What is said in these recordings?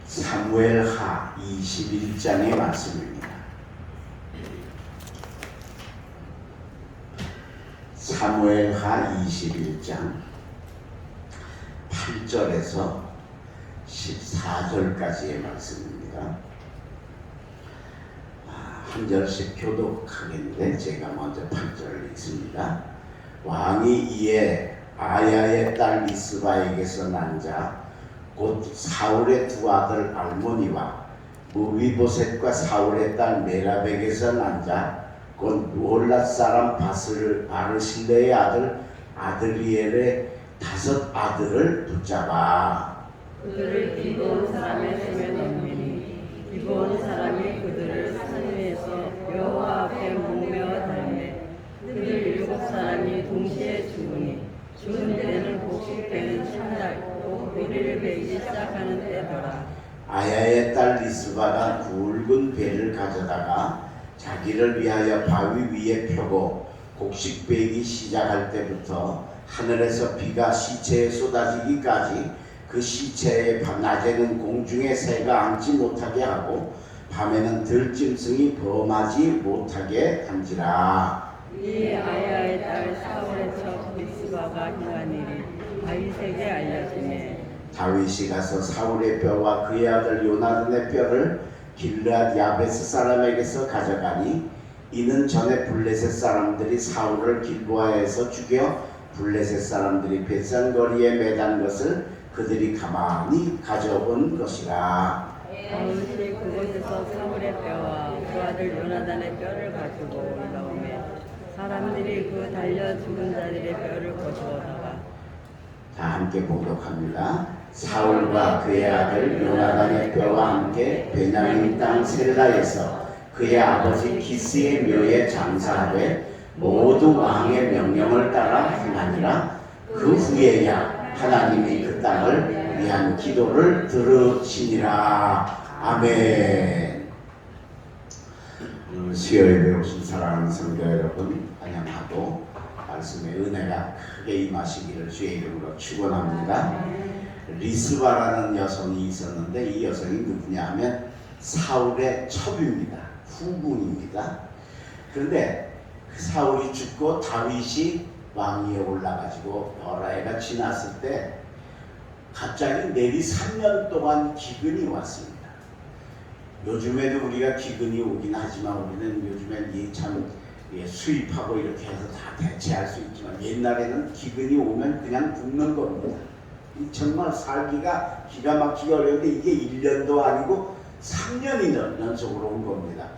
사무엘하 21장의 말씀입니다. 사무엘하 21장 8절에서 14절까지의 말씀입니다. 한 절씩 교독하겠는데 제가 먼저 8절을 읽습니다. 왕이 이에 아야의 딸 미스바에게서 난 자 곧 사울의 두 아들 알모니와 무비보셋과 사울의 딸 메랍에게서 난 자 곧 르홀랏 사람 바르실레의 아들 아드리엘의 5 아들을 붙잡아 그들을 기브온 사람의 손에 넘기니 기브온 사람이 그들을 산 위에서 여호와 앞에 목매어 달매 그들 7 사람이 동시에 죽으니 죽은 때는 곡식되는 첫날 또 우리를 베기 시작하는 때더라. 아야의 딸 리스바가 굵은 배를 가져다가 자기를 위하여 바위 위에 펴고 곡식 베기 시작할 때부터 하늘에서 비가 시체에 쏟아지기까지 그 시체에 낮에는 공중에 새가 앉지 못하게 하고 밤에는 들짐승이 범하지 못하게 한지라. 이 아야의 딸 사울의 첩 미스바가 행한 일이 다윗에게 알려지매 다윗이 가서 사울의 뼈와 그의 아들 요나단의 뼈를 길르앗 야베스 사람에게서 가져가니 이는 전에 블레셋 사람들이 사울을 길보아에서 죽여 블레셋 사람들이 벳산 거리에 매단 것을 그들이 가만히 가져온 것이라. 다윗이 그곳에서 사울의 뼈와 그 아들 요나단의 뼈를 가지고 올라오매 사람들이 그 달려 죽은 자들의 뼈를 거두어다가 다 함께 봉독합니다. 사울과 그의 아들 요나단의 뼈와 함께 베냐민 땅 셀라에서 그의 아버지 기스의 묘에 장사하되 모두 왕의 명령을 따라 행하니라. 그 후에야 하나님이 그 땅을 위한 기도를 들으시니라. 아멘. 수요일에 오신 사랑하는 성도 여러분 환영하고 말씀의 은혜가 크게 임하시기를 주의 이름으로 축원합니다. 리스바라는 여성이 있었는데 이 여성이 누구냐 하면 사울의 첩입니다. 후궁입니다. 그런데 그 사울이 죽고 다윗이 왕위에 올라가지고 여러 해가 지났을 때 갑자기 내리 3년 동안 기근이 왔습니다. 요즘에도 우리가 기근이 오긴 하지만 우리는 요즘엔 참 수입하고 이렇게 해서 다 대체할 수 있지만 옛날에는 기근이 오면 그냥 죽는 겁니다. 정말 살기가 기가 막히게 어려운데 이게 1년도 아니고 3년이 연속으로 온 겁니다.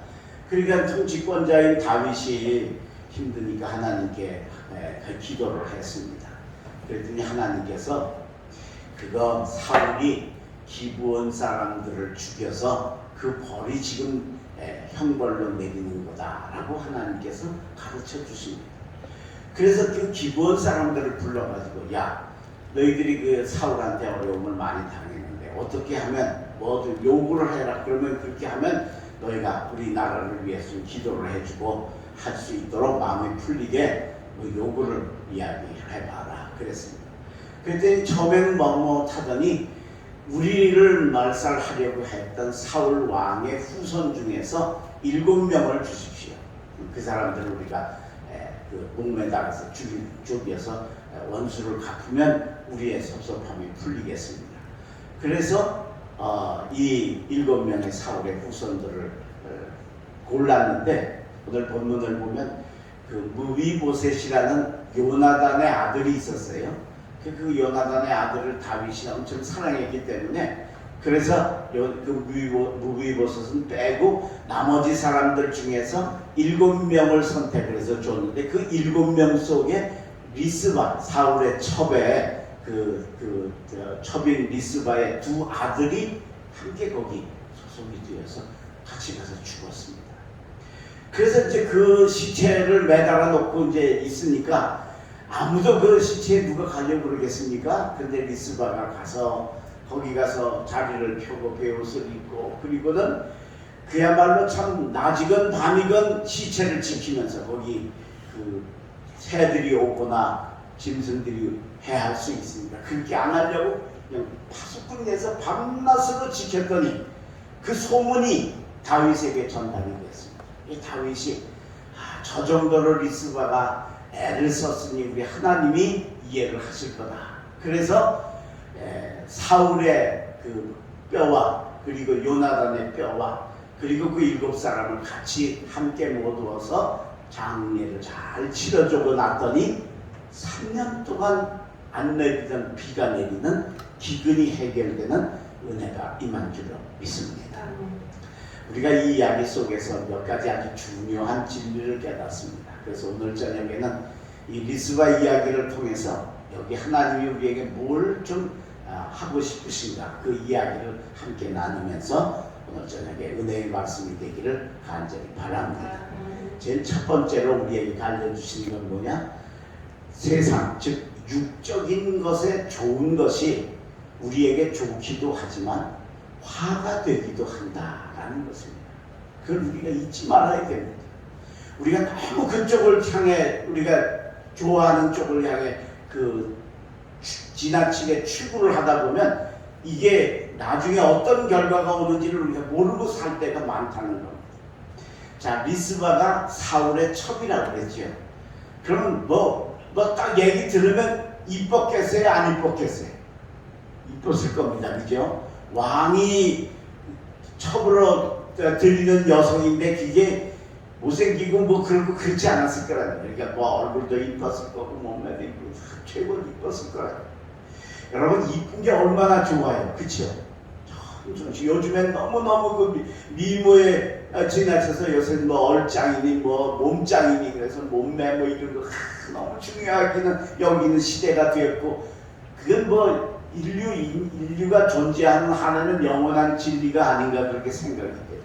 그러니까 통치권자인 다윗이 힘드니까 하나님께 기도를 했습니다. 그랬더니 하나님께서 그거 사울이 기브온 사람들을 죽여서 그 벌이 지금 형벌로 내리는 거다라고 하나님께서 가르쳐 주십니다. 그래서 그 기브온 사람들을 불러가지고 야 너희들이 그 사울한테 어려움을 많이 당했는데 어떻게 하면 뭐든 요구를 해라. 그러면 그렇게 하면 너희가 우리 나라를 위해서 기도를 해주고 할 수 있도록 마음이 풀리게 뭐 요구를 이야기해봐라 그랬습니다. 그랬더니 처음에는 못하더니 우리를 말살하려고 했던 사울 왕의 후손 중에서 7명을 주십시오. 그 사람들을 우리가 목매달아서 죽여서 원수를 갚으면 우리의 섭섭함이 풀리겠습니다. 그래서 이 7명의 사울의 후손들을 골랐는데 오늘 본문을 보면 그 무비보셋이라는 요나단의 아들이 있었어요. 그 요나단의 아들을 다윗이 엄청 사랑했기 때문에 그래서 그 무비보셋은 빼고 나머지 사람들 중에서 7명을 선택을 해서 줬는데 그 7명 속에 리스바 사울의 첩의 첩인 리스바의 2 아들이 함께 거기 소속이 되어서 같이 가서 죽었습니다. 그래서 이제 그 시체를 매달아 놓고 이제 있으니까 아무도 그 시체에 누가 가려고 그러겠습니까? 근데 리스바가 가서 거기 가서 자리를 펴고 베옷을 입고 그리고는 그야말로 참 낮이건 밤이건 시체를 지키면서 거기 그 새들이 오거나 짐승들이 해할 수 있습니다. 그렇게 안 하려고 그냥 파수꾼 내서 밤낮으로 지켰더니 그 소문이 다윗에게 전달이 됐습니다. 이 다윗이 저 정도로 리스바가 애를 썼으니 우리 하나님이 이해를 하실 거다. 그래서 사울의 그 뼈와 그리고 요나단의 뼈와 그리고 그 7사람을 같이 함께 모두어서 장례를 잘 치러주고 났더니 3년 동안 안 내리던 비가 내리는 기근이 해결되는 은혜가 임한 줄로 믿습니다. 우리가 이 이야기 속에서 몇 가지 아주 중요한 진리를 깨닫습니다. 그래서 오늘 저녁에는 이 리스바 이야기를 통해서 여기 하나님이 우리에게 뭘 좀 하고 싶으신가 그 이야기를 함께 나누면서 오늘 저녁에 은혜의 말씀이 되기를 간절히 바랍니다. 제일 첫 번째로 우리에게 알려주시는 건 뭐냐? 세상, 즉 육적인 것에 좋은 것이 우리에게 좋기도 하지만 화가 되기도 한다라는 것입니다. 그걸 우리가 잊지 말아야 됩니다. 우리가 너무 그쪽을 향해 우리가 좋아하는 쪽을 향해 지나치게 추구를 하다 보면 이게 나중에 어떤 결과가 오는지를 우리가 모르고 살 때가 많다는 겁니다. 자, 리스바가 사울의 첩이라고 그랬죠. 그러면 딱 얘기 들으면 이뻤겠어요? 안 이뻤겠어요? 이뻤을 겁니다. 그죠? 왕이 첩으로 들리는 여성인데 그게 못생기고 그러고 그렇지 않았을 거라는 거예요. 그러니까 얼굴도 이뻤을 거고 몸매도 이쁘고 최고 이뻤을 거라는 거예요. 여러분 이쁜 게 얼마나 좋아요. 그쵸? 요즘엔 너무너무 그 미모에 지나쳐서 요새 얼짱이니 몸짱이니 그래서 몸매 이런 거 너무 중요하기는 여기는 시대가 되었고 그건 인류가 존재하는 한에는 영원한 진리가 아닌가 그렇게 생각이 돼요.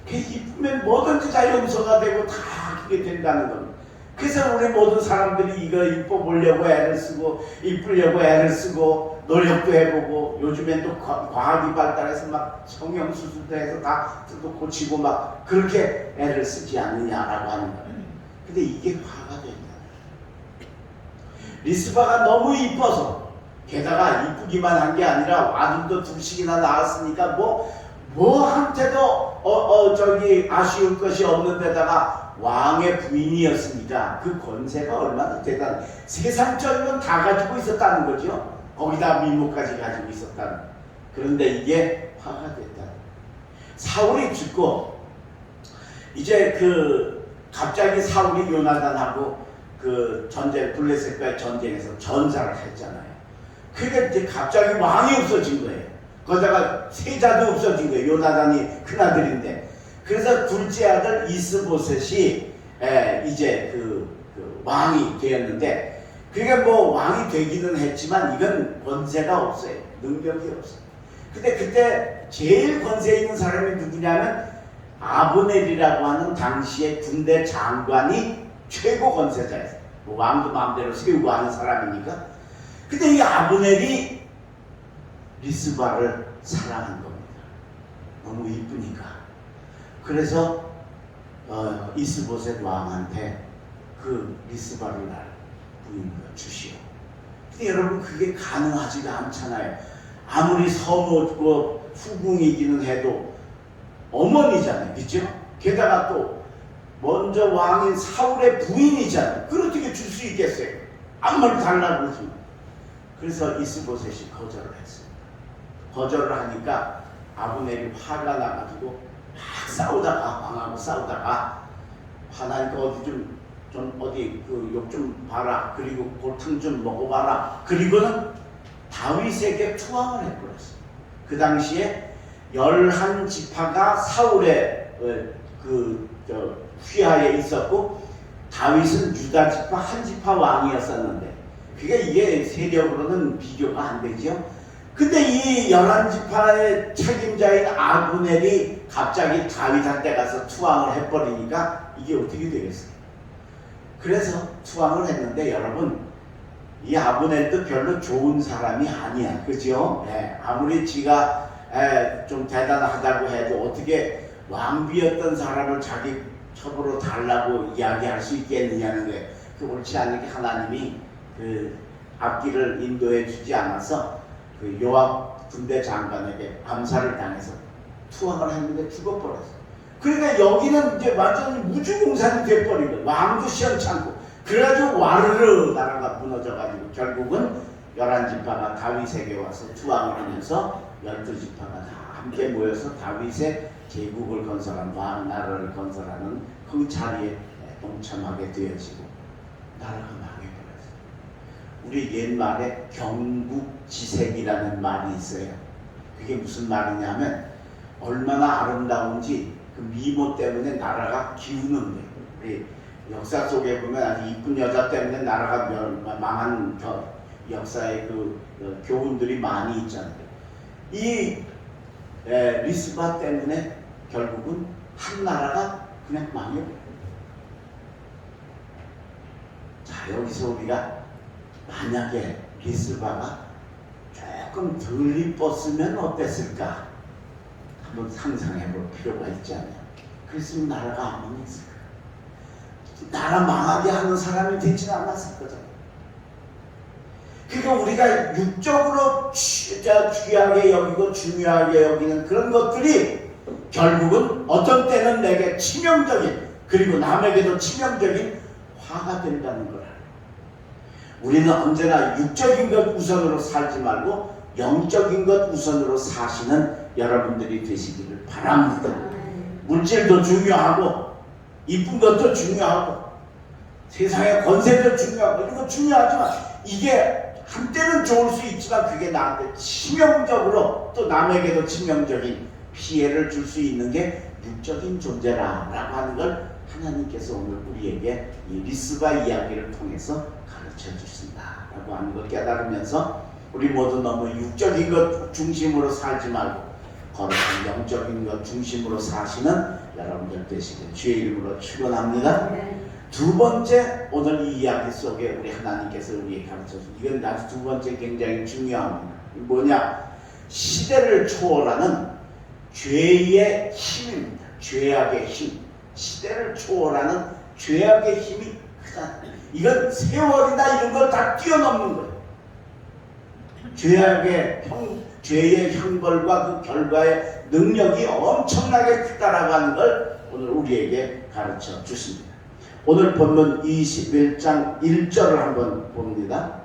그 이쁘면 뭐든지 다 용서가 되고 다 그게 된다는 겁니다. 그래서 우리 모든 사람들이 이거 이뻐 보려고 애를 쓰고 이쁘려고 애를 쓰고 노력도 해보고 요즘엔 또 과학이 발달해서 막 성형수술도 해서 다 고치고 막 그렇게 애를 쓰지 않느냐라고 하는 거예요. 근데 이게 화가 된다. 리스바가 너무 이뻐서 게다가 이쁘기만 한 게 아니라 아들도 둘씩이나 낳았으니까 한테도 아쉬울 것이 없는 데다가 왕의 부인이었으니까 그 권세가 얼마나 대단해. 세상적인 건 다 가지고 있었다는 거죠. 거기다 미모까지 가지고 있었다는. 그런데 이게 화가 됐다. 사울이 죽고 이제 갑자기 사울이 요나단하고 블레셋과의 전쟁에서 전사를 했잖아요. 그게 이제 갑자기 왕이 없어진 거예요. 거기다가 세자도 없어진 거예요. 요나단이 큰아들인데. 그래서 둘째 아들 이스보셋이 이제 왕이 되었는데 그게 왕이 되기는 했지만 이건 권세가 없어요. 능력이 없어요. 근데 그때 제일 권세 있는 사람이 누구냐면 아브넬이라고 하는 당시의 군대 장관이 최고 권세자였어요. 왕도 마음대로 세우고 하는 사람이니까. 근데 이 아브넬이 리스바를 사랑한 겁니다. 너무 이쁘니까. 그래서 이스보셋 왕한테 리스바를 부인을 주시오. 근데 여러분 그게 가능하지가 않잖아요. 아무리 서모 후궁이기는 해도 어머니잖아요. 그죠? 게다가 또 먼저 왕인 사울의 부인이잖아요. 그걸 어떻게 줄 수 있겠어요? 아무 말 달라고 그러지. 그래서 이스보셋이 거절을 했습니다. 거절을 하니까 아브넬이 화가 나가지고 막 싸우다가 왕하고 싸우다가 화나니까 어디 욕 좀 봐라. 그리고 골탕 좀 먹어봐라. 그리고는 다윗에게 투항을 해버렸어요. 그 당시에 11지파가 사울의 휘하에 있었고 다윗은 유다지파 한 지파 왕이었었는데 이게 세력으로는 비교가 안 되죠. 근데 이 11지파의 책임자인 아브넬이 갑자기 다윗한테 가서 투항을 해버리니까 이게 어떻게 되겠어요? 그래서 투항을 했는데 여러분 이 아브넬도 별로 좋은 사람이 아니야. 그죠? 아무리 지가 좀 대단하다고 해도 어떻게 왕비였던 사람을 자기 첩으로 달라고 이야기할 수 있겠느냐는 게 옳지 않은 게 하나님이 앞길을 인도해 주지 않아서 그 요압 군대 장관에게 암살을 당해서 투항을 했는데 죽어버렸어. 그러니까 여기는 이제 완전히 무주공산이 돼버린 거예요. 왕도 시원찮고. 그래가지고 와르르 나라가 무너져가지고 결국은 11지파가 다윗에게 와서 투항을 하면서 12지파가 다 함께 모여서 다윗의 제국을 건설한 왕 나라를 건설하는 그 자리에 동참하게 되어지고 나라가 망해버렸어요. 우리 옛말에 경국지색이라는 말이 있어요. 그게 무슨 말이냐면 얼마나 아름다운지 그 미모 때문에 나라가 기우는 거예요. 우리 역사 속에 보면 아주 이쁜 여자 때문에 나라가 망한 역사의 그 교훈들이 많이 있잖아요. 이 리스바 때문에 결국은 한 나라가 그냥 망해버려요. 자, 여기서 우리가 만약에 리스바가 조금 덜 이뻤으면 어땠을까? 한번 상상해 볼 필요가 있지 않나요? 그랬으면 나라가 안 망했을까? 나라 망하게 하는 사람이 되지는 않았을 거잖아요. 그러니까 우리가 육적으로 귀하게 여기고 중요하게 여기는 그런 것들이 결국은 어떤 때는 내게 치명적인, 그리고 남에게도 치명적인 화가 된다는 걸 알아요. 우리는 언제나 육적인 것 우선으로 살지 말고 영적인 것 우선으로 사시는 여러분들이 되시기를 바랍니다. 물질도 중요하고 이쁜 것도 중요하고 세상의 권세도 중요하고 이런 거 중요하지만 이게 한때는 좋을 수 있지만 그게 나한테 치명적으로 또 남에게도 치명적인 피해를 줄 수 있는 게 육적인 존재라고 하는 걸 하나님께서 오늘 우리에게 이 리스바 이야기를 통해서 가르쳐 주신다라고 하는 걸 깨달으면서 우리 모두 너무 육적인 것 중심으로 살지 말고 거룩한 영적인 것 중심으로 사시는 여러분들 되시길 주의 이름으로 축원합니다. 두 번째, 오늘 이 이야기 속에 우리 하나님께서 우리에게 가르쳐 주신 이건 아주 두 번째 굉장히 중요합니다. 뭐냐? 시대를 초월하는 죄의 힘입니다. 죄악의 힘. 시대를 초월하는 죄악의 힘이 크다. 이건 세월이나 이런 걸 다 뛰어넘는 거예요. 죄의 형벌과 그 결과의 능력이 엄청나게 크다라고 하는 걸 오늘 우리에게 가르쳐 주십니다. 오늘 본문 21장 1절을 한번 봅니다.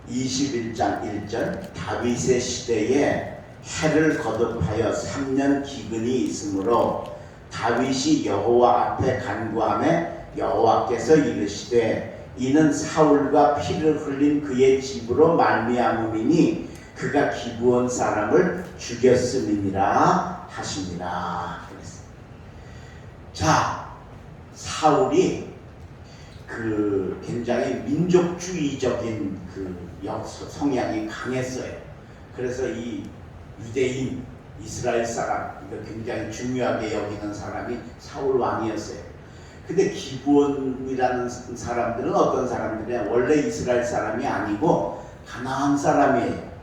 21장 1절 다윗의 시대에 해를 거듭하여 3년 기근이 있으므로 다윗이 여호와 앞에 간구하매 여호와께서 이르시되 이는 사울과 피를 흘린 그의 집으로 말미암음이니 그가 기브온 사람을 죽였음이니라 하시니라. 자, 사울이 그 굉장히 민족주의적인 그 성향이 강했어요. 그래서 이 유대인 이스라엘 사람, 이거 굉장히 중요하게 여기는 사람이 사울 왕이었어요. 근데 기브온이라는 사람들은 어떤 사람들이냐? 원래 이스라엘 사람이 아니고 가나안 사람이에요.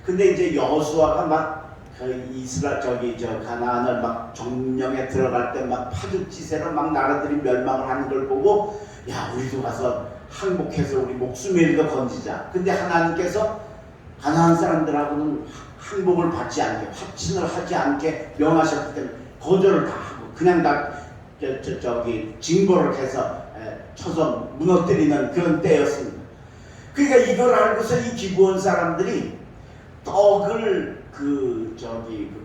근데 이제 여호수아가 막 가나안을 막 정령에 들어갈 때 막 파죽지세로 막 나라들이 멸망을 하는 걸 보고 야, 우리도 가서 항복해서 우리 목숨이라도 건지자. 근데 하나님께서 가나안 사람들하고는 항복을 받지 않게, 확신을 하지 않게 명하셨기 때문에 거절을 다 하고 그냥 다 징벌을 해서 쳐서 무너뜨리는 그런 때였습니다. 그러니까 이걸 알고서 이 기브온 사람들이 떡을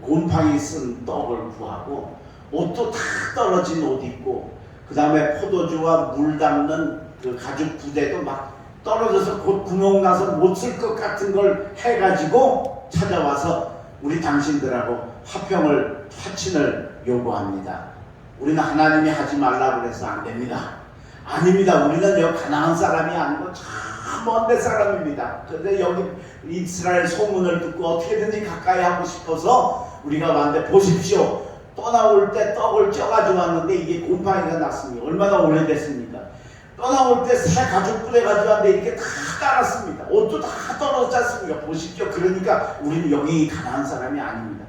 곰팡이 쓴 떡을 구하고 옷도 다 떨어진 옷 입고 그 다음에 포도주와 물 담는 그 가죽 부대도 막 떨어져서 곧 구멍 나서 못 쓸 것 같은 걸 해가지고 찾아와서 우리 당신들하고 화친을 요구합니다. 우리는 하나님이 하지 말라고 그래서 안 됩니다. 아닙니다. 우리는 여기 가나안 사람이 아니고 참 먼 데 사람입니다. 그런데 여기 이스라엘 소문을 듣고 어떻게든지 가까이 하고 싶어서 우리가 왔는데 보십시오. 떠나올 때 떡을 쪄가지고 왔는데 이게 곰팡이가 났습니다. 얼마나 오래됐습니까? 떠나올 때 새 가죽 뿌려 가지고 왔는데 이렇게 다 따랐습니다. 옷도 다 떨어졌지 않습니까? 보십시오. 그러니까 우리는 여기 가나안 사람이 아닙니다.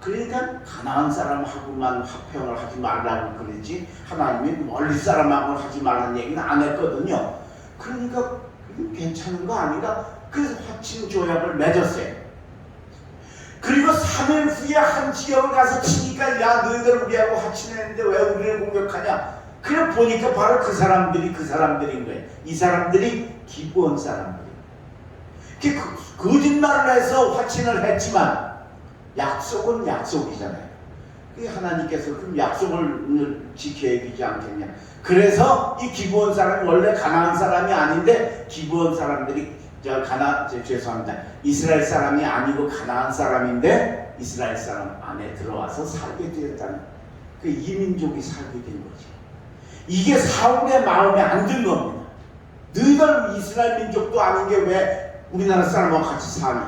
그러니까 가나안 사람하고만 화평을 하지 말라고 그러지 하나님이 멀리 사람하고 하지 말라는 얘기는 안 했거든요. 그러니까 괜찮은 거 아닌가? 그래서 화친 조약을 맺었어요. 그리고 3일 후에 한 지역을 가서 치니까 야 너희들 우리하고 화친했는데 왜 우리를 공격하냐. 그래 보니까 바로 그 사람들인 거예요. 이 사람들이 기브온 사람들이에요. 거짓말을 해서 화친을 했지만 약속은 약속이잖아요. 하나님께서 그럼 약속을 지켜야 되지 않겠냐. 그래서 이 기브온 사람이 원래 가나안 사람이 아닌데 기브온 사람들이 죄송합니다. 이스라엘 사람이 아니고 가나안 사람인데 이스라엘 사람 안에 들어와서 살게 되었다는 그 이민족이 살게 된 거죠. 이게 사울의 마음에 안 든 겁니다. 너희들 이스라엘 민족도 아닌 게 왜 우리나라 사람하고 같이 사니?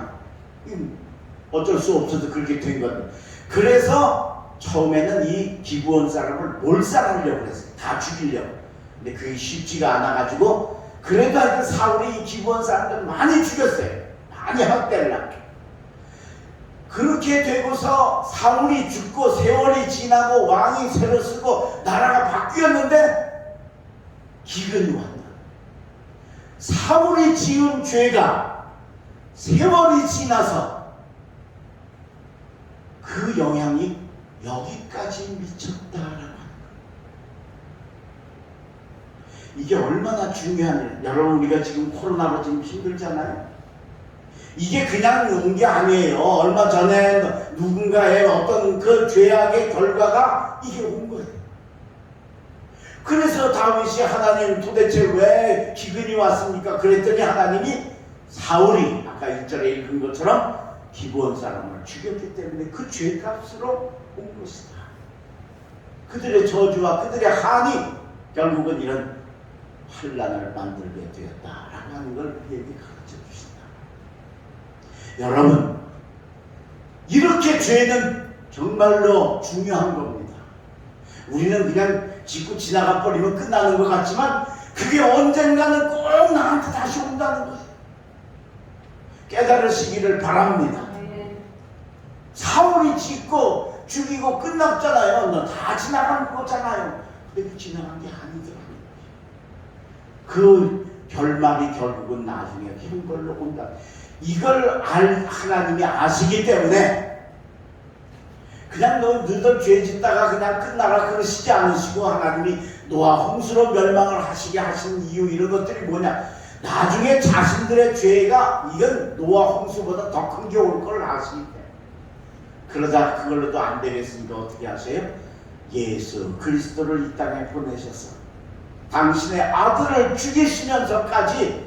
어쩔 수 없어서 그렇게 된 건데. 그래서 처음에는 이 기브온 사람을 몰살하려고 했어요. 다 죽이려고. 근데 그게 쉽지가 않아가지고 그래도 하여튼 사울이 이 기브온 사람들 많이 죽였어요. 많이 학대를 하고. 그렇게 되고서 사울이 죽고 세월이 지나고 왕이 새로 쓰고 나라가 바뀌었는데 기근이 왔다. 사울이 지은 죄가 세월이 지나서 그 영향이 여기까지 미쳤다라고 하는 거예요. 이게 얼마나 중요한 일. 여러분 우리가 지금 코로나로 지금 힘들잖아요. 이게 그냥 온 게 아니에요. 얼마 전에 누군가의 어떤 그 죄악의 결과가 이게 온 거예요. 그래서 다윗이 하나님 도대체 왜 기근이 왔습니까? 그랬더니 하나님이 사울이 아까 1절에 읽은 것처럼 기브온 사람을 죽였기 때문에 그 죄값으로 온 것이다. 그들의 저주와 그들의 한이 결국은 이런 환란을 만들게 되었다라고 하는 걸 우리에게 가르쳐 주신다. 여러분, 이렇게 죄는 정말로 중요한 겁니다. 우리는 그냥 짚고 지나가 버리면 끝나는 것 같지만 그게 언젠가는 꼭 나한테 다시 온다는 거예요. 깨달으시기를 바랍니다. 사울이 짓고 죽이고 끝났잖아요. 다 지나간 거잖아요. 근데 그 지나간 게 아니더라고요. 그 결말이 결국은 나중에 형벌로 온다. 이걸 하나님이 아시기 때문에 그냥 너희들 죄 짓다가 그냥 끝나라 그러시지 않으시고 하나님이 노아 홍수로 멸망을 하시게 하신 이유 이런 것들이 뭐냐. 나중에 자신들의 죄가 이건 노아 홍수보다 더 큰 게 올 걸 아시기 때문에. 그러다 그걸로도 안 되겠으니까 어떻게 하세요? 예수 그리스도를 이 땅에 보내셔서 당신의 아들을 죽이시면서까지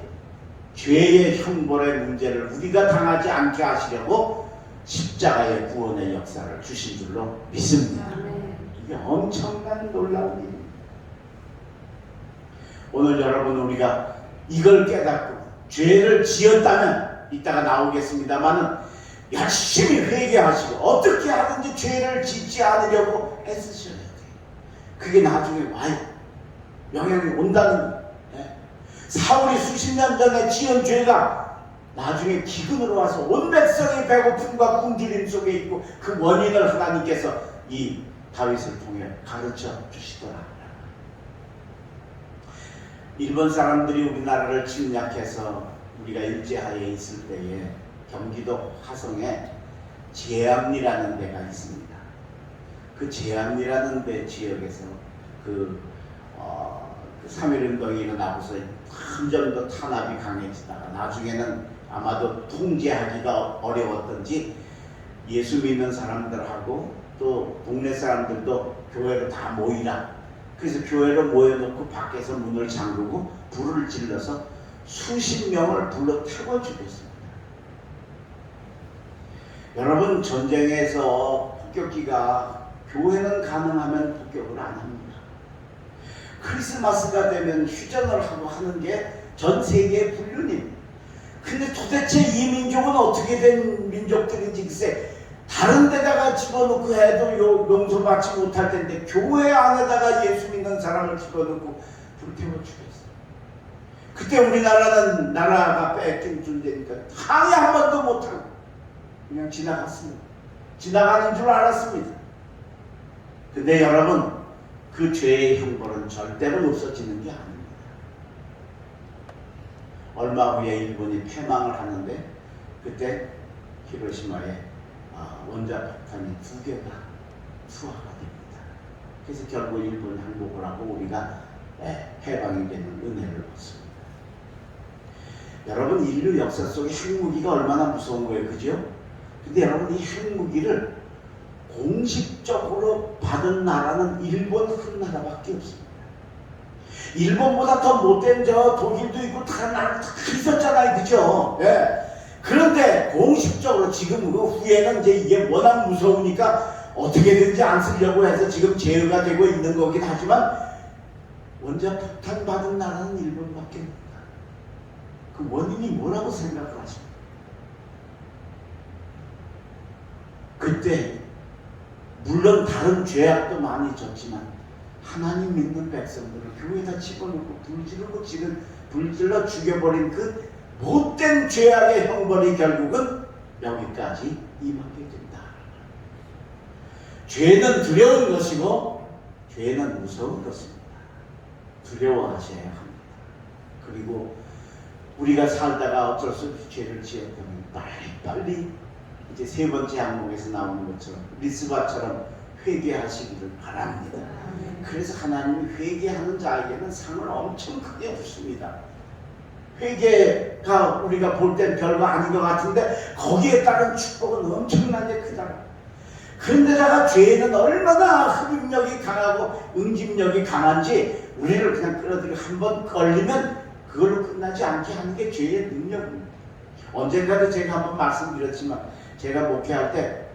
죄의 형벌의 문제를 우리가 당하지 않게 하시려고 십자가의 구원의 역사를 주신 줄로 믿습니다. 이게 엄청난 놀라운 일입니다. 오늘 여러분 우리가 이걸 깨닫고 죄를 지었다면 이따가 나오겠습니다만은 열심히 회개하시고 어떻게 하든지 죄를 짓지 않으려고 애쓰셔야 돼요. 그게 나중에 와요. 영향이 온다는 거예요. 사울이 수십 년 전에 지은 죄가 나중에 기근으로 와서 온 백성이 배고픔과 굶주림 속에 있고 그 원인을 하나님께서 이 다윗을 통해 가르쳐 주시더라. 일본 사람들이 우리나라를 침략해서 우리가 일제하에 있을 때에 경기도 화성에 제암리라는 데가 있습니다. 그 제암리라는 데 지역에서 그 3.1운동이 일어나고서 점점 더 탄압이 강해지다가 나중에는 아마도 통제하기가 어려웠던지 예수 믿는 사람들하고 또 동네 사람들도 교회로 다 모이라. 그래서 교회로 모여놓고 밖에서 문을 잠그고 불을 질러서 수십 명을 불러 태워 죽였습니다. 여러분 전쟁에서 폭격기가 교회는 가능하면 폭격을 안 합니다. 크리스마스가 되면 휴전을 하고 하는 게 전 세계의 불륜입니다. 근데 도대체 이 민족은 어떻게 된 민족들인지 글쎄 다른 데다가 집어넣고 해도 용서받지 못할 텐데 교회 안에다가 예수 믿는 사람을 집어넣고 불태워 죽였어요. 그때 우리나라는 나라가 뺏긴 존재니까 항의 한 번도 못하고 그냥 지나갔습니다. 지나가는 줄 알았습니다. 근데 여러분 그 죄의 형벌은 절대로 없어지는 게 아닙니다. 얼마 후에 일본이 패망을 하는데 그때 히로시마에 원자폭탄이 2개가 투하가 됩니다. 그래서 결국 일본 항복을 하고 우리가 해방이 되는 은혜를 얻습니다. 여러분, 인류 역사 속에 핵무기가 얼마나 무서운 거예요, 그죠? 근데 여러분, 이 핵무기를 공식적으로 받은 나라는 일본 한 나라밖에 없습니다. 일본보다 더 못된 독일도 있고 다른 나라도 다 있었잖아요, 그죠? 그런데 공식적으로 지금 그 후에는 이제 이게 워낙 무서우니까 어떻게든지 안 쓰려고 해서 지금 제어가 되고 있는 거긴 하지만 원자폭탄 받은 나라는 일본밖에 없습니다. 그 원인이 뭐라고 생각을 하십니까? 그때 물론 다른 죄악도 많이 졌지만 하나님 믿는 백성들을 교회에다 집어넣고 불질러 죽여버린 그 못된 죄악의 형벌이 결국은 여기까지 임하게 된다. 죄는 두려운 것이고 죄는 무서운 것입니다. 두려워하셔야 합니다. 그리고 우리가 살다가 어쩔 수 없이 죄를 지었다면 빨리 이제 3번째 항목에서 나오는 것처럼 리스바처럼 회개하시기를 바랍니다. 그래서 하나님이 회개하는 자에게는 상을 엄청 크게 주십니다. 회개가 우리가 볼 땐 별거 아닌 것 같은데 거기에 따른 축복은 엄청나게 크다. 그런데다가 죄는 얼마나 흡입력이 강하고 응집력이 강한지 우리를 그냥 끌어들여 한번 걸리면 그걸로 끝나지 않게 하는 게 죄의 능력입니다. 언젠가도 제가 한번 말씀드렸지만 제가 목회할 때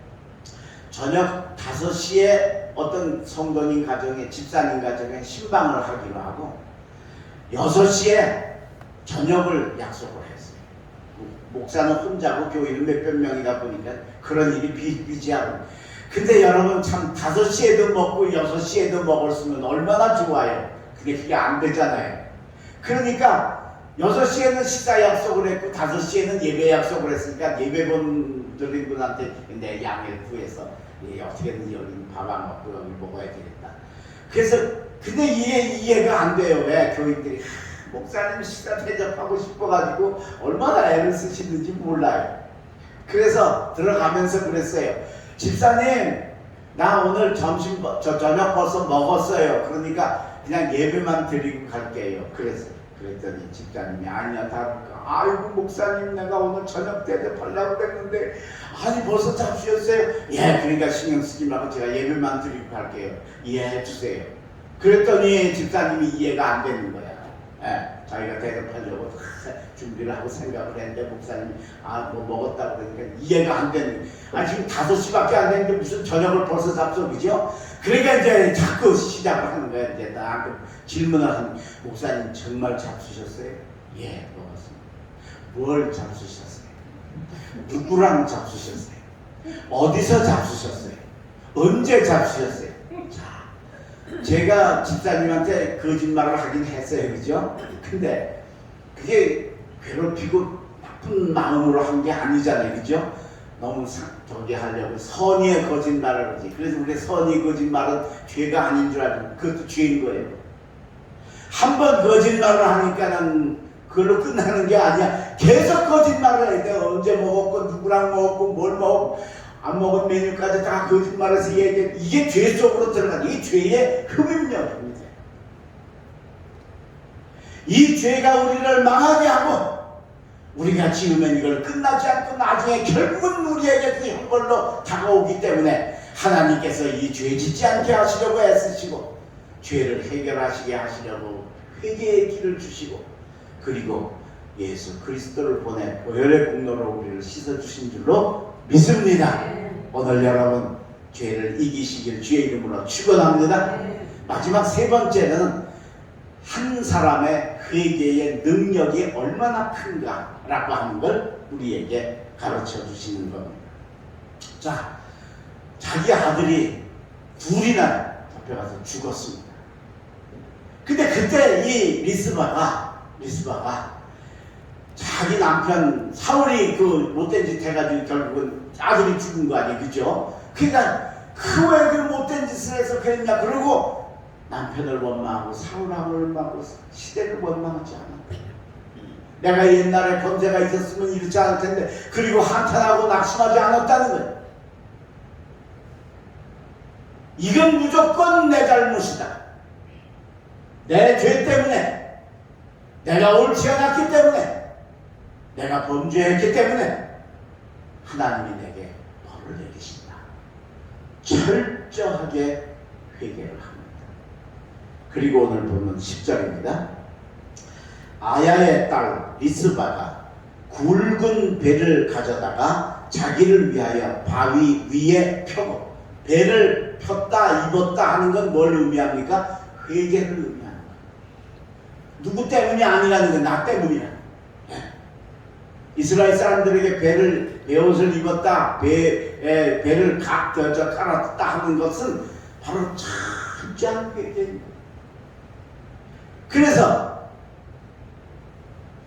저녁 5시에 어떤 성도님 가정에 집사님 가정에 신방을 하기로 하고 6시에 저녁을 약속을 했어요. 목사는 혼자고 교회는 몇백 명이다 보니까 그런 일이 비일비재하고. 근데 여러분 참 5시에도 먹고 6시에도 먹었으면 얼마나 좋아요. 그게 안 되잖아요. 그러니까 6시에는 식사 약속을 했고 5시에는 예배 약속을 했으니까 예배본 드린 분한테 내 양해를 구해서 어떻게든 여기 밥 안 먹고 여기 먹어야 되겠다. 그래서 근데 이해가 안 돼요. 왜 교인들이 목사님 식사 대접하고 싶어가지고 얼마나 애를 쓰시는지 몰라요. 그래서 들어가면서 그랬어요. 집사님, 나 오늘 저녁 벌써 먹었어요. 그러니까 그냥 예배만 드리고 갈게요. 그랬더니 집사님이 아니야, 아이고 목사님, 내가 오늘 저녁 대접하려고 그랬는데 아니 벌써 잡수셨어요? 예, 그러니까 신경 쓰지 말고 제가 예배만 드리고 갈게요. 이해해 주세요. 그랬더니 집사님이 이해가 안 되는 거야. 자기가 대접하려고 준비를 하고 생각을 했는데 목사님이 뭐 먹었다고 그러니까 이해가 안 되는 거야. 지금 5시밖에 안 됐는데 무슨 저녁을 벌써 잡숴, 그죠? 그러니까 이제 자꾸 시작을 하는 거야. 이제 딱 질문을 하는, 목사님 정말 잡수셨어요? 예, 먹었습니다. 뭘 잡수셨어요? 누구랑 잡수셨어요? 어디서 잡수셨어요? 언제 잡수셨어요? 자, 제가 집사님한테 거짓말을 하긴 했어요, 그죠? 근데 그게 괴롭히고 나쁜 마음으로 한 게 아니잖아요, 그죠? 너무 저기 하려고 선의의 거짓말을 하지. 그래서 우리 선의 거짓말은 죄가 아닌 줄 알고 그것도 죄인 거예요. 한 번 거짓말을 하니까는 그걸로 끝나는 게 아니야. 계속 거짓말을 해야 돼. 언제 먹었고 누구랑 먹었고 뭘 먹었고 안 먹은 메뉴까지 다 거짓말해서 얘기해. 이게 죄 속으로 들어가는, 이 죄의 흡입력입니다. 이 죄가 우리를 망하게 하고 우리가 지으면 이걸 끝나지 않고 나중에 결국은 우리에게 그 형벌로 다가오기 때문에 하나님께서 이 죄 짓지 않게 하시려고 애쓰시고 죄를 해결하시게 하시려고 회개의 길을 주시고 그리고 예수 그리스도를 보내 보혈의 공로로 우리를 씻어주신 줄로 믿습니다. 오늘 여러분 죄를 이기시길 주의 이름으로 축원합니다. 마지막 3번째는 한 사람의 회개의 능력이 얼마나 큰가라고 하는 걸 우리에게 가르쳐 주시는 겁니다. 자, 자기 아들이 둘이나 잡혀가서 죽었습니다. 근데 그때 이 리스바가 자기 남편 사울이 그 못된 짓 해가지고 결국은 아들이 죽은 거 아니에요, 그죠? 그러니까 왜 그 못된 짓을 해서 그랬냐 그러고 남편을 원망하고 사울왕을 원망하고 시대를 원망하지 않았다. 내가 옛날에 권세가 있었으면 이렇지 않을 텐데, 그리고 한탄하고 낙심하지 않았다는 거예요. 이건 무조건 내 잘못이다. 내 죄 때문에, 내가 옳지 않았기 때문에, 내가 범죄했기 때문에 하나님이 내게 벌을 내리신다. 철저하게 회개를 합니다. 그리고 오늘 보면 10절입니다. 아야의 딸 리스바가 굵은 배를 가져다가 자기를 위하여 바위 위에 펴고, 배를 폈다 입었다 하는 건 뭘 의미합니까? 회개를 의미하는 거예요. 누구 때문이 아니라는 거예요. 나 때문이야. 이스라엘 사람들에게 베옷을 입었다, 배를 깔았다 하는 것은 바로 철저한 회개입니다. 그래서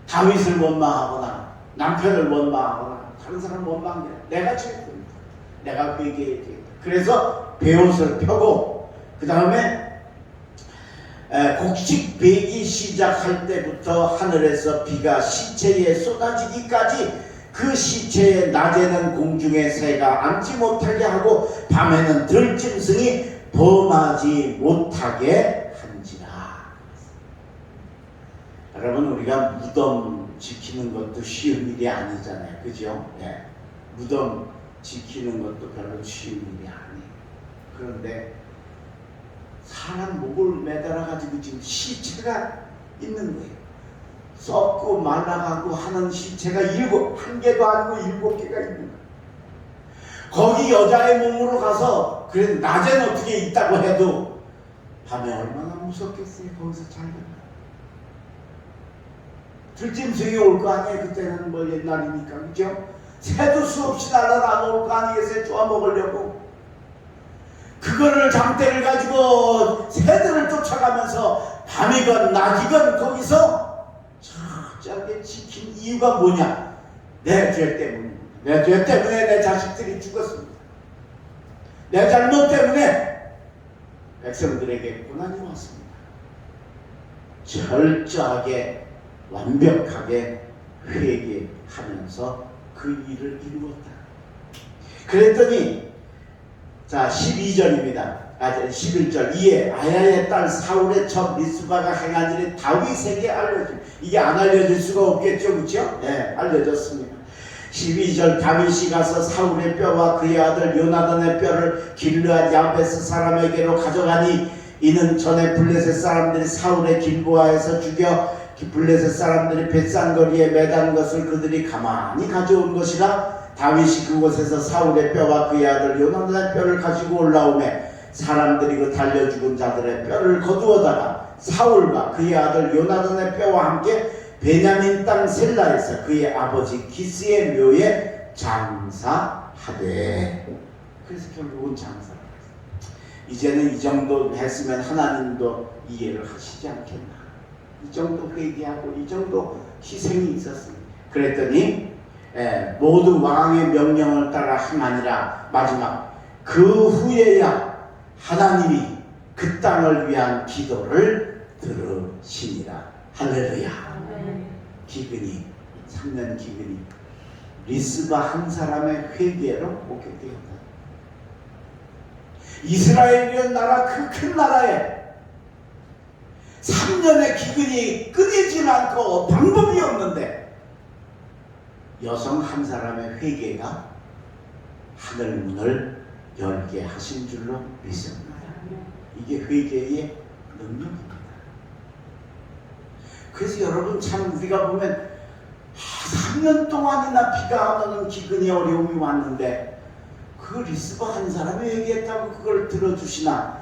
다윗을 원망하거나 남편을 원망하거나 다른 사람 원망해. 내가 죄입니다. 내가 회개해야 되겠다. 그래서 베옷을 펴고, 그 다음에 곡식 베기 시작할 때부터 하늘에서 비가 시체에 쏟아지기까지 그 시체에 낮에는 공중의 새가 앉지 못하게 하고 밤에는 들짐승이 범하지 못하게 한지라. 여러분, 우리가 무덤 지키는 것도 쉬운 일이 아니잖아요. 그죠? 네. 무덤 지키는 것도 별로 쉬운 일이 아니에요. 그런데 사람 목을 매달아 가지고 지금 시체가 있는 거예요. 썩고 말라가고 하는 시체가 한 개도 아니고 7개가 있는 거예요. 거기 여자의 몸으로 가서, 그래 낮에는 어떻게 있다고 해도 밤에 얼마나 무섭겠어요. 거기서 잘 된다. 들짐승이 올 거 아니에요. 그때는 뭐 옛날이니까. 그죠? 새도 수없이 날아나올 거 아니겠어요. 쪼아 먹으려고. 그거를 장대를 가지고 새들을 쫓아가면서 밤이건 낮이건 거기서 철저하게 지킨 이유가 뭐냐? 내 죄 때문입니다. 내 죄 때문에 내 자식들이 죽었습니다. 내 잘못 때문에 백성들에게 고난이 왔습니다. 철저하게 완벽하게 회개하면서 그 일을 이루었다. 그랬더니 자 12절입니다. 11절. 이에 아야의 딸 사울의 첩 리스바가 행한 일이 다윗에게 알려집니다. 이게 안 알려질 수가 없겠죠. 그렇죠? 네, 알려졌습니다. 12절. 다윗이 가서 사울의 뼈와 그의 아들 요나단의 뼈를 길르앗 야베스 사람에게로 가져가니, 이는 전에 블레셋 사람들이 사울의 길보아에서 죽여 블레셋 사람들이 벳산거리에 매단 것을 그들이 가만히 가져온 것이라. 다윗이 그곳에서 사울의 뼈와 그의 아들 요나단의 뼈를 가지고 올라오매 사람들이 그 달려 죽은 자들의 뼈를 거두어다가 사울과 그의 아들 요나단의 뼈와 함께 베냐민 땅 셀라에서 그의 아버지 기스의 묘에 장사하되. 그래서 결국은 장사를 했어요. 이제는 이 정도 했으면 하나님도 이해를 하시지 않겠나. 이 정도 회개하고 이 정도 희생이 있었습니다. 그랬더니 모두 왕의 명령을 따라 행하니라. 마지막 그 후에야 하나님이 그 땅을 위한 기도를 들으시니라. 할렐루야. 기근이 3년 기근이 리스바 한 사람의 회개로 목격되었다. 이스라엘이란 나라, 그 큰 나라에 3년의 기근이 끊이지 않고 방법이 없는데 여성 한 사람의 회개가 하늘 문을 열게 하신 줄로 믿습니다. 이게 회개의 능력입니다. 그래서 여러분, 참 우리가 보면 3년 동안이나 비가 안 오는 기근이 어려움이 왔는데 그 리스바 한 사람이 회개했다고 그걸 들어주시나.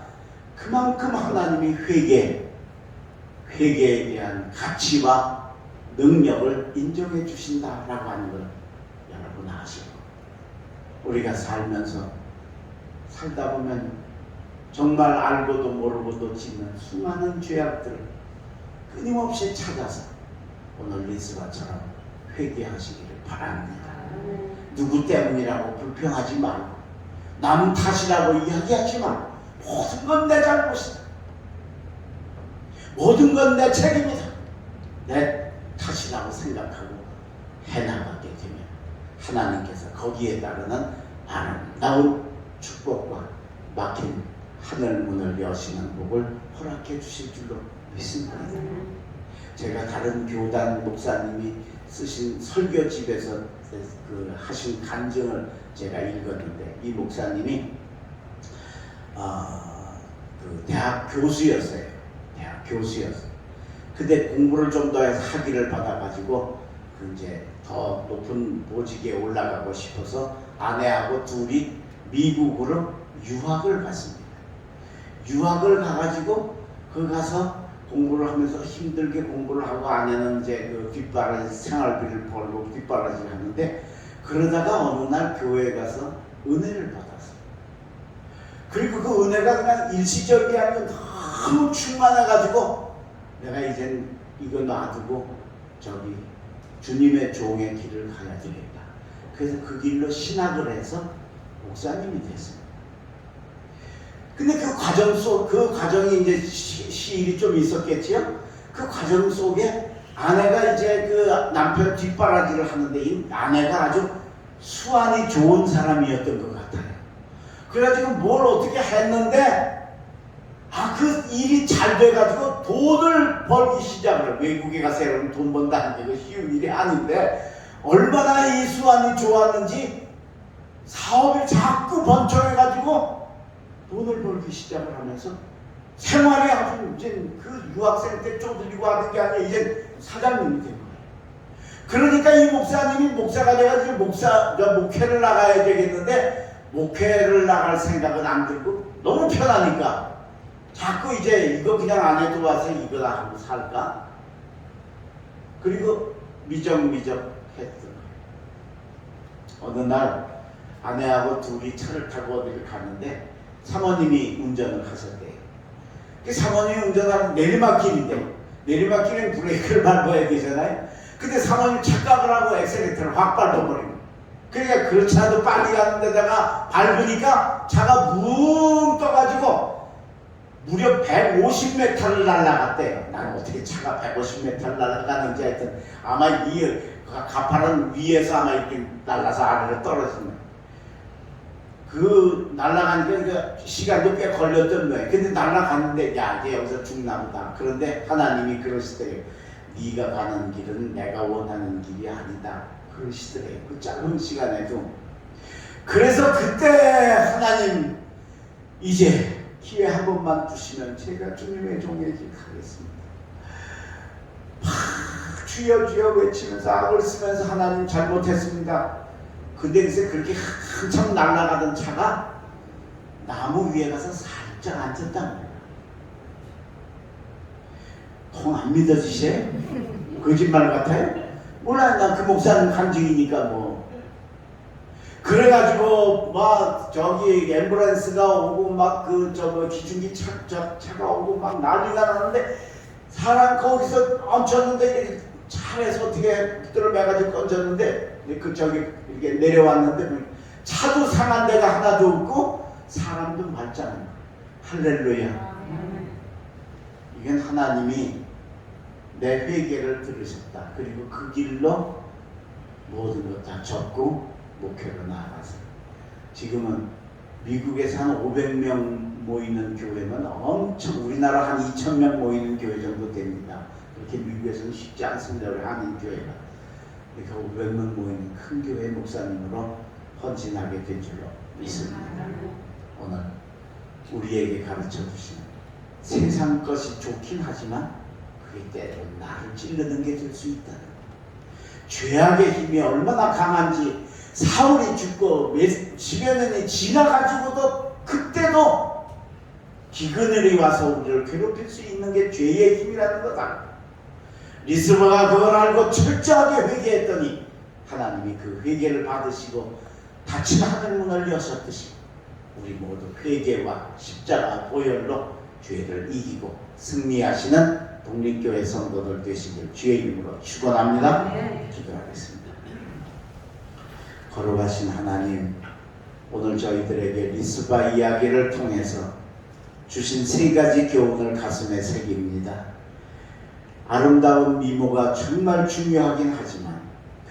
그만큼 하나님이 회개에 대한 가치와 능력을 인정해 주신다라고 하는 걸 여러분 아시고, 우리가 살다 보면 정말 알고도 모르고도 짓는 수많은 죄악들을 끊임없이 찾아서 오늘 리스바처럼 회개하시기를 바랍니다. 누구 때문이라고 불평하지 말고, 남 탓이라고 이야기하지 말고, 모든 건 내 잘못이다. 모든 건 내 책임이다. 내 탓이 것이라고 생각하고 해나가게 되면 하나님께서 거기에 따르는 아름다운 축복과 막힌 하늘 문을 여시는 복을 허락해 주실 줄로 믿습니다. 제가 다른 교단 목사님이 쓰신 설교집에서 하신 간증을 제가 읽었는데, 이 목사님이 대학 교수였어요. 대학 교수였어요. 근데 공부를 좀 더 해서 학위를 받아가지고 이제 더 높은 보직에 올라가고 싶어서 아내하고 둘이 미국으로 유학을 갔습니다. 유학을 가가지고 그 가서 공부를 하면서 힘들게 공부를 하고, 아내는 이제 그 뒷바라지 생활비를 벌고 뒷바라지를 하는데, 그러다가 어느 날 교회에 가서 은혜를 받았어요. 그리고 그 은혜가 그냥 일시적이 아니고 너무 충만해가지고 내가 이젠 이거 놔두고 저기 주님의 종의 길을 가야 되겠다. 그래서 그 길로 신학을 해서 목사님이 됐습니다. 근데 그 과정이 이제 시일이 좀 있었겠지요. 그 과정 속에 아내가 이제 그 남편 뒷바라지를 하는데, 이 아내가 아주 수완이 좋은 사람이었던 것 같아요. 그래가지고 뭘 어떻게 했는데, 그 일이 잘 돼가지고 돈을 벌기 시작을 해요. 외국에 가서 여러분 돈 번다는 게 쉬운 일이 아닌데, 얼마나 이 수완이 좋았는지 사업이 자꾸 번창해가지고 돈을 벌기 시작을 하면서 생활이 아주 이제 그 유학생 때 쪼들리고 하는 게 아니라 이제 사장님이 된 거예요. 그러니까 이 목사님이 목사가 돼가지고 목회를 나가야 되겠는데, 목회를 나갈 생각은 안 들고 너무 편하니까 자꾸 이제 이거 그냥 안 해도 와서 이거나 하고 살까? 그리고 미적미적 했던 거예요. 어느 날 아내하고 둘이 차를 타고 어디를 가는데 사모님이 운전을 하셨대요. 그 사모님이 운전하는 내리막길인데, 내리막길은 브레이크를 밟아야 되잖아요. 근데 사모님이 착각을 하고 엑셀레이터를 확 밟아버린 거예요. 그러니까 그렇지 않아도 빨리 가는 데다가 밟으니까 차가 뭉 떠가지고 무려 150m를 날아갔대요. 나는 어떻게 차가 150m를 날아가는지, 하여튼 아마 이 가파른 위에서 아마 이렇게 날아서 아래로 떨어진 거예요. 그 날아가니까 시간도 꽤 걸렸던 거예요. 근데 날아갔는데, 야, 이제 여기서 죽나 보다. 그런데 하나님이 그러시더래요. 네가 가는 길은 내가 원하는 길이 아니다. 그러시더래요. 그 짧은 시간에도. 그래서 그때 하나님, 이제 기회 한 번만 주시면 제가 주님의 종의 길 가겠습니다. 주여 주여 외치면서 악을 쓰면서 하나님 잘못했습니다. 근데 글쎄 그렇게 한참 날아가던 차가 나무 위에 가서 살짝 앉았단 말이야. 통 안 믿어지세요? 거짓말 같아요? 몰라요. 난 그 목사님 간증이니까 뭐. 그래가지고 막 저기 앰뷸런스가 오고 막 기중기 차가 오고 막 난리가 나는데, 사람 거기서 얹혔는데 차에서 어떻게 붙들어 매가지고 건졌는데, 이렇게 내려왔는데 차도 상한 데가 하나도 없고 사람도 말짱한 거예요. 할렐루야. 이건 하나님이 내 회개를 들으셨다. 그리고 그 길로 모든 것 다 접고 목회로 나아가서 지금은 미국에서 한 500명 모이는 교회면 엄청, 우리나라 한 2,000명 모이는 교회 정도 됩니다. 그렇게 미국에서는 쉽지 않습니다. 우리 한인교회가. 이렇게 500명 모이는 큰 교회 목사님으로 헌신하게 된 줄로 믿습니다. 오늘 우리에게 가르쳐 주시는, 세상 것이 좋긴 하지만 그게 때로는 나를 찌르는 게 될 수 있다는 것. 죄악의 힘이 얼마나 강한지, 사울이 죽고 10여 년이 지나가지고도 그때도 기근을이 와서 우리를 괴롭힐 수 있는 게 죄의 힘이라는 거다. 리스바가 그걸 알고 철저하게 회개했더니 하나님이 그 회개를 받으시고 닫힌 하늘문을 여셨듯이 우리 모두 회개와 십자가 보혈로 죄를 이기고 승리하시는 독립교회 성도들 되시길 주의 이름으로 축원합니다. 기도하겠습니다. 거룩하신 하나님, 오늘 저희들에게 리스바 이야기를 통해서 주신 세 가지 교훈을 가슴에 새깁니다. 아름다운 미모가 정말 중요하긴 하지만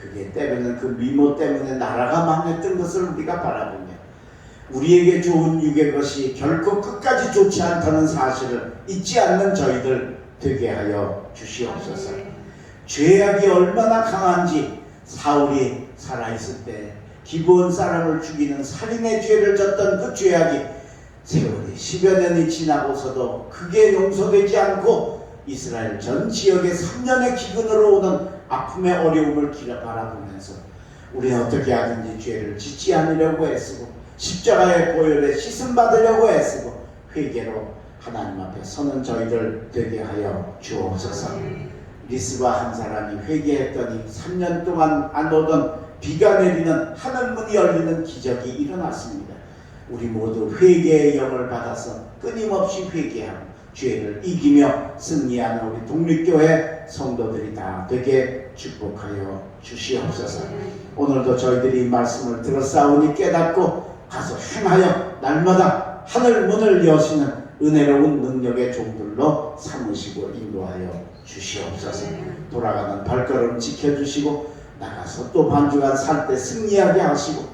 그게 때로는 그 미모 때문에 나라가 망했던 것을 우리가 바라보며 우리에게 좋은 육의 것이 결코 끝까지 좋지 않다는 사실을 잊지 않는 저희들 되게 하여 주시옵소서. 죄악이 얼마나 강한지 사울이 살아있을 때 기브온 사람을 죽이는 살인의 죄를 졌던 그 죄악이 세월이 10여 년이 지나고서도 그게 용서되지 않고 이스라엘 전 지역에 3년의 기근으로 오는 아픔의 어려움을 바라보면서 우리는 어떻게 하든지 죄를 짓지 않으려고 애쓰고 십자가의 보혈에 씻음받으려고 애쓰고 회개로 하나님 앞에 서는 저희들 되게 하여 주옵소서. 리스바 한 사람이 회개했더니 3년 동안 안 오던 비가 내리는 하늘문이 열리는 기적이 일어났습니다. 우리 모두 회개의 영을 받아서 끊임없이 회개하고 죄를 이기며 승리하는 우리 독립교회 성도들이 다 되게 축복하여 주시옵소서. 오늘도 저희들이 이 말씀을 들었사오니 깨닫고 가서 행하여 날마다 하늘 문을 여시는 은혜로운 능력의 종들로 삼으시고 인도하여 주시옵소서. 돌아가는 발걸음 지켜주시고 나가서 또 반주간 살 때 승리하게 하시고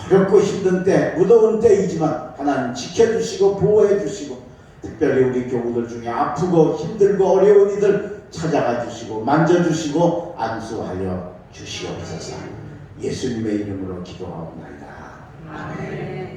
어렵고 힘든 때 무더운 때이지만 하나님 지켜주시고 보호해주시고 특별히 우리 교우들 중에 아프고 힘들고 어려운 이들 찾아가 주시고 만져주시고 안수하여 주시옵소서. 예수님의 이름으로 기도하옵나이다. 아멘.